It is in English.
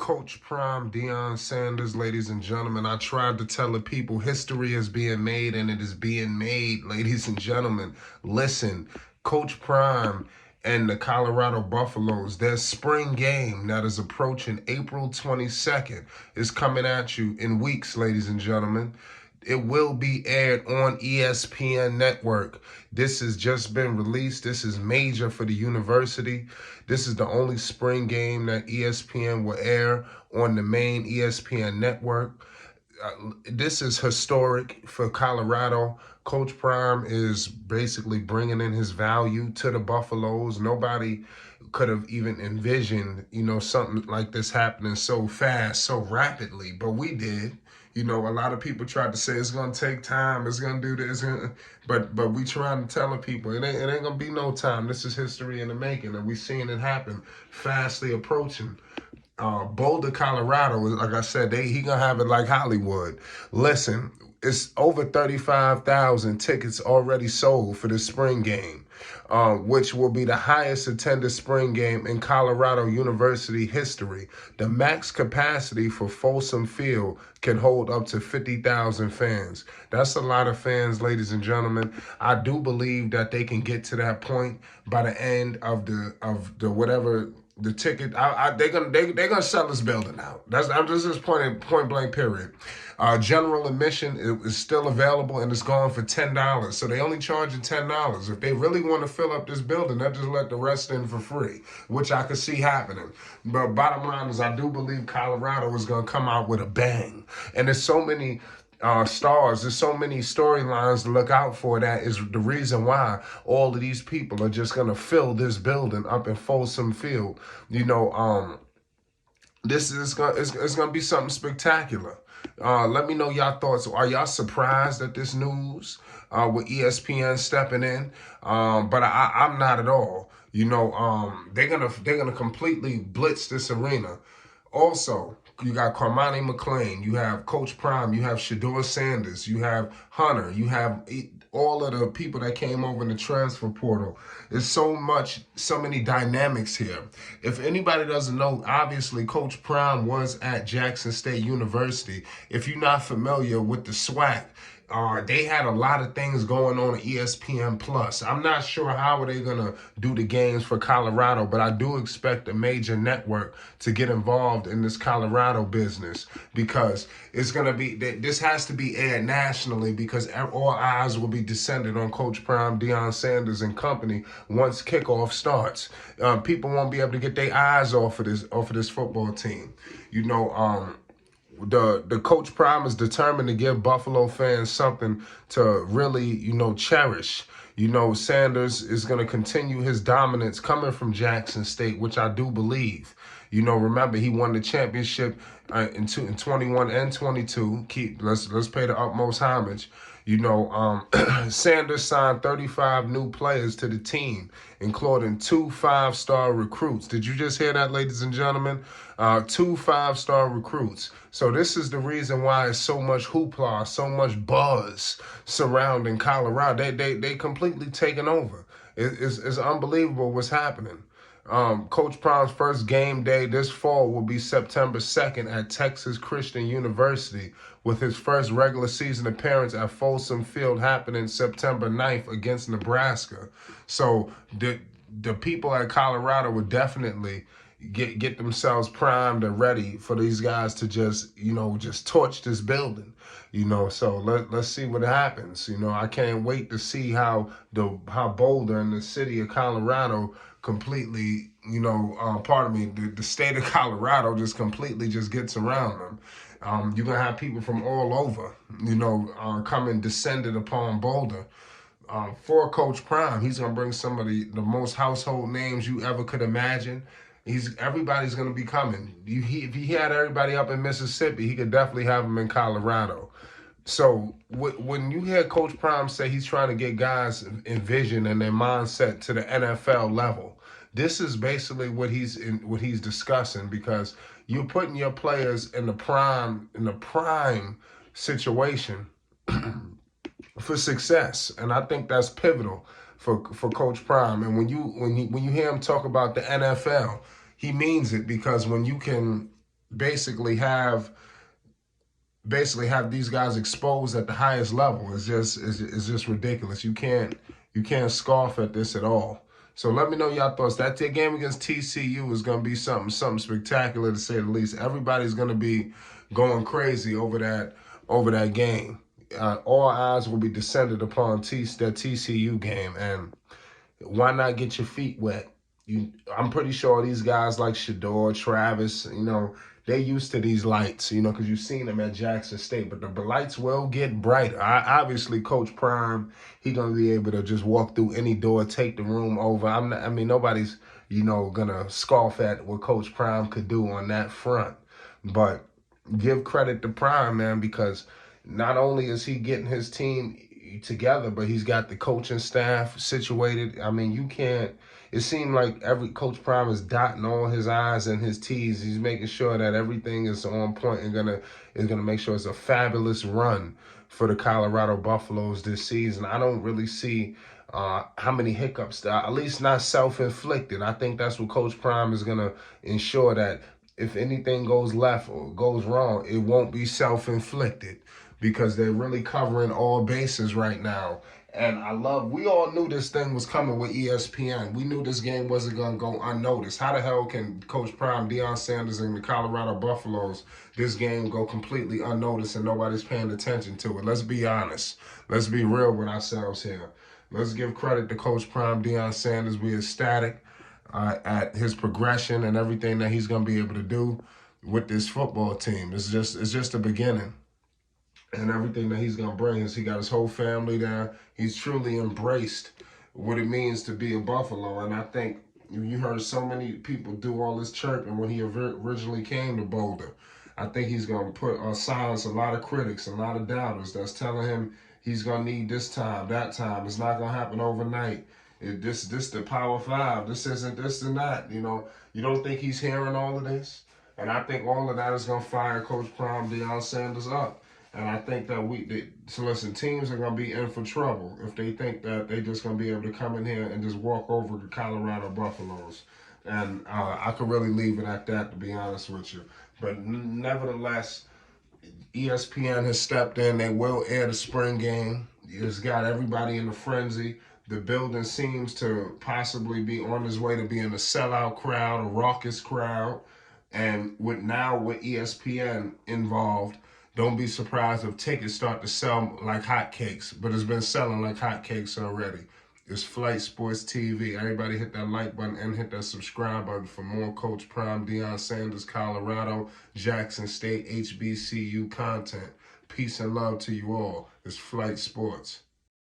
Coach Prime, Deion Sanders, ladies and gentlemen. I tried to tell the people history is being made, and it is being made, ladies and gentlemen. Listen, Coach Prime and the Colorado Buffaloes, their spring game that is approaching April 22nd is coming at you in weeks, ladies and gentlemen. It will be aired on ESPN Network. This has just been released. This is major for the university. This is the only spring game that ESPN will air on the main ESPN network. This is historic for Colorado. Coach Prime is basically bringing in his value to the Buffaloes. Nobody could have even envisioned, something like this happening so fast, so rapidly, but we did. A lot of people tried to say it's gonna take time, it's gonna do this, but we trying to tell the people it ain't gonna be no time. This is history in the making, and we seeing it happen, fastly approaching. Boulder, Colorado, like I said, he gonna have it like Hollywood. Listen, it's over 35,000 tickets already sold for the spring game, which will be the highest attended spring game in Colorado University history. The max capacity for Folsom Field can hold up to 50,000 fans. That's a lot of fans, ladies and gentlemen. I do believe that they can get to that point by the end of the whatever. The ticket, they're gonna sell this building out. I'm just point blank period. General admission is still available and it's going for $10. So they only charging $10. If they really want to fill up this building, they'll just let the rest in for free, which I could see happening. But bottom line is, I do believe Colorado is gonna come out with a bang, and there's so many stars. There's so many storylines to look out for. That is the reason why all of these people are just going to fill this building up in Folsom Field. This is it's going to be something spectacular. Let me know y'all thoughts. Are y'all surprised at this news with ESPN stepping in? But I'm not at all. They're gonna completely blitz this arena. Also, you got Carmani McLean, you have Coach Prime, you have Shedeur Sanders, you have Hunter, you have all of the people that came over in the transfer portal. There's so many dynamics here. If anybody doesn't know, obviously Coach Prime was at Jackson State University. If you're not familiar with the SWAC, they had a lot of things going on at ESPN Plus. I'm not sure how they're going to do the games for Colorado, but I do expect a major network to get involved in this Colorado business, because it's going to be, this has to be aired nationally, because all eyes will be descended on Coach Prime, Deion Sanders, and company once kickoff starts. People won't be able to get their eyes off of this football team. The Coach Prime is determined to give Buffalo fans something to really, cherish. Sanders is going to continue his dominance coming from Jackson State, which I do believe. Remember, he won the championship in 21 and 22. Let's pay the utmost homage. Sanders signed 35 new players to the team, including 2 5-star recruits. Did you just hear that, ladies and gentlemen? 2 5-star recruits. So this is the reason why it's so much hoopla, so much buzz surrounding Colorado. They completely taken over. It's unbelievable what's happening. Coach Prime's first game day this fall will be September 2nd at Texas Christian University, with his first regular season appearance at Folsom Field happening September 9th against Nebraska. So the people at Colorado would definitely get themselves primed and ready for these guys to just torch this building. So let's see what happens. I can't wait to see how Boulder and the city of Colorado completely, the state of Colorado just completely just gets around them. You're going to have people from all over, coming descended upon Boulder. For Coach Prime, he's going to bring some of the most household names you ever could imagine. Everybody's going to be coming. If he had everybody up in Mississippi, he could definitely have them in Colorado. So when you hear Coach Prime say he's trying to get guys in vision and their mindset to the NFL level, this is basically what he's discussing, because you're putting your players in the prime situation for success, and I think that's pivotal for Coach Prime. And when you hear him talk about the NFL, he means it, because when you can basically have these guys exposed at the highest level. It's just ridiculous. You can't scoff at this at all. So let me know y'all thoughts. That game against TCU is gonna be something spectacular, to say the least. Everybody's gonna be going crazy over that game. All eyes will be descended upon that TCU game, and why not get your feet wet? I'm pretty sure these guys like Shador, Travis, they used to these lights, because you've seen them at Jackson State. But the lights will get brighter. Obviously, Coach Prime, he gonna be able to just walk through any door, take the room over. Nobody's, gonna scoff at what Coach Prime could do on that front. But give credit to Prime, man, because not only is he getting his team together, but he's got the coaching staff situated. You can't. It seemed like every Coach Prime is dotting all his I's and his T's. He's making sure that everything is on point and gonna make sure it's a fabulous run for the Colorado Buffaloes this season. I don't really see how many hiccups, at least not self-inflicted. I think that's what Coach Prime is gonna ensure, that if anything goes left or goes wrong, it won't be self-inflicted, because they're really covering all bases right now. And we all knew this thing was coming with ESPN. We knew this game wasn't going to go unnoticed. How the hell can Coach Prime, Deion Sanders, and the Colorado Buffaloes, this game go completely unnoticed and nobody's paying attention to it? Let's be honest. Let's be real with ourselves here. Let's give credit to Coach Prime, Deion Sanders. We ecstatic at his progression and everything that he's going to be able to do with this football team. It's just the beginning. And everything that he's going to bring is he got his whole family there. He's truly embraced what it means to be a Buffalo. And I think you heard so many people do all this chirping when he originally came to Boulder. I think he's going to silence a lot of critics, a lot of doubters that's telling him he's going to need this time, that time. It's not going to happen overnight. This the Power 5. This isn't this and that. You don't think he's hearing all of this? And I think all of that is going to fire Coach Prime, Deion Sanders up. And I think that teams are going to be in for trouble if they think that they just going to be able to come in here and just walk over the Colorado Buffaloes. And I could really leave it at that, to be honest with you. But nevertheless, ESPN has stepped in. They will air the spring game. It's got everybody in a frenzy. The building seems to possibly be on its way to being a sellout crowd, a raucous crowd. And with ESPN involved, don't be surprised if tickets start to sell like hotcakes, but it's been selling like hotcakes already. It's Flight Sports TV. Everybody hit that like button and hit that subscribe button for more Coach Prime, Deion Sanders, Colorado, Jackson State, HBCU content. Peace and love to you all. It's Flight Sports.